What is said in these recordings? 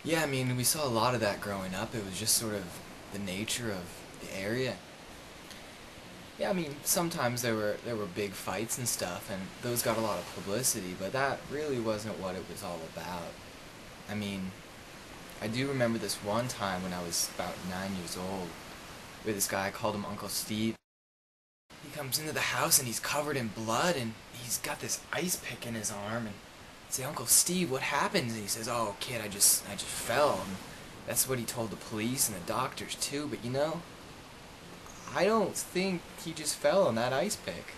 Yeah, I mean, we saw a lot of that growing up. It was just sort of the nature of the area. Yeah, I mean, sometimes there were big fights and stuff, and those got a lot of publicity, but that really wasn't what it was all about. I mean, I do remember this one time when I was about 9 years old, where this guy, I called him Uncle Steve. He comes into the house and he's covered in blood, and he's got this ice pick in his arm, and I say, Uncle Steve, what happened? And he says, oh, kid, I just fell. And that's what he told the police and the doctors too, but I don't think he just fell on that ice pick.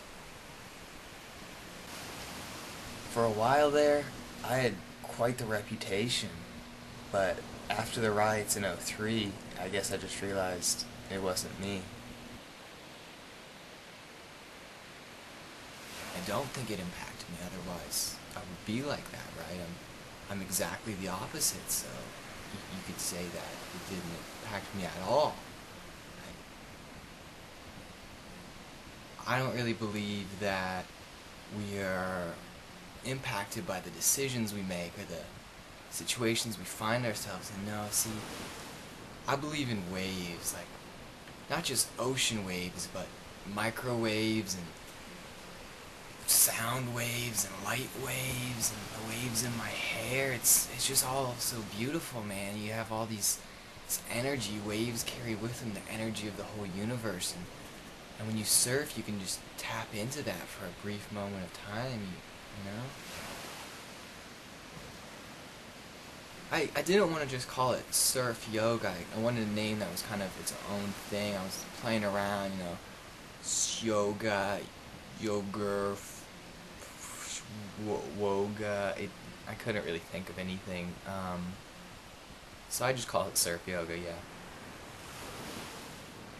For a while there, I had quite the reputation, but after the riots in '03, I guess I just realized it wasn't me. I don't think it impacted me, otherwise I would be like that, right? I'm exactly the opposite, so you could say that it didn't impact me at all. I don't really believe that we are impacted by the decisions we make or the situations we find ourselves in. No, see, I believe in waves, like not just ocean waves, but microwaves and sound waves and light waves and the waves in my hair. It's just all so beautiful, man. You have all this energy. Waves carry with them the energy of the whole universe, and when you surf, you can just tap into that for a brief moment of time. You know. I didn't want to just call it surf yoga. I wanted a name that was kind of its own thing. I was playing around, yoga, yoga, woga. I couldn't really think of anything. So I just call it surf yoga. Yeah,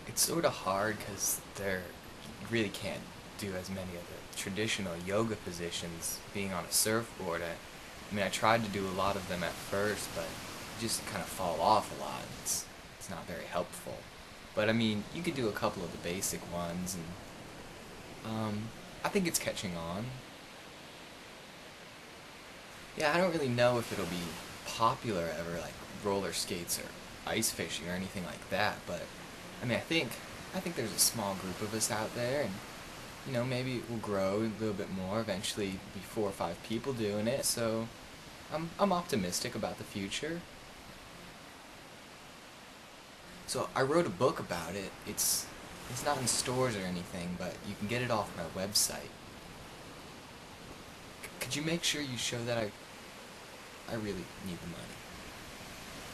it's sort of hard because you really can't do as many of the traditional yoga positions being on a surfboard. I mean, I tried to do a lot of them at first, but you just kind of fall off a lot. It's not very helpful. But I mean, you could do a couple of the basic ones, and I think it's catching on. Yeah, I don't really know if it'll be popular ever, like roller skates or ice fishing or anything like that. But I mean, I think there's a small group of us out there, and maybe it will grow a little bit more. Eventually, be 4 or 5 people doing it. So I'm optimistic about the future. So I wrote a book about it. It's not in stores or anything, but you can get it off my website. Could you make sure you show that I really need the money?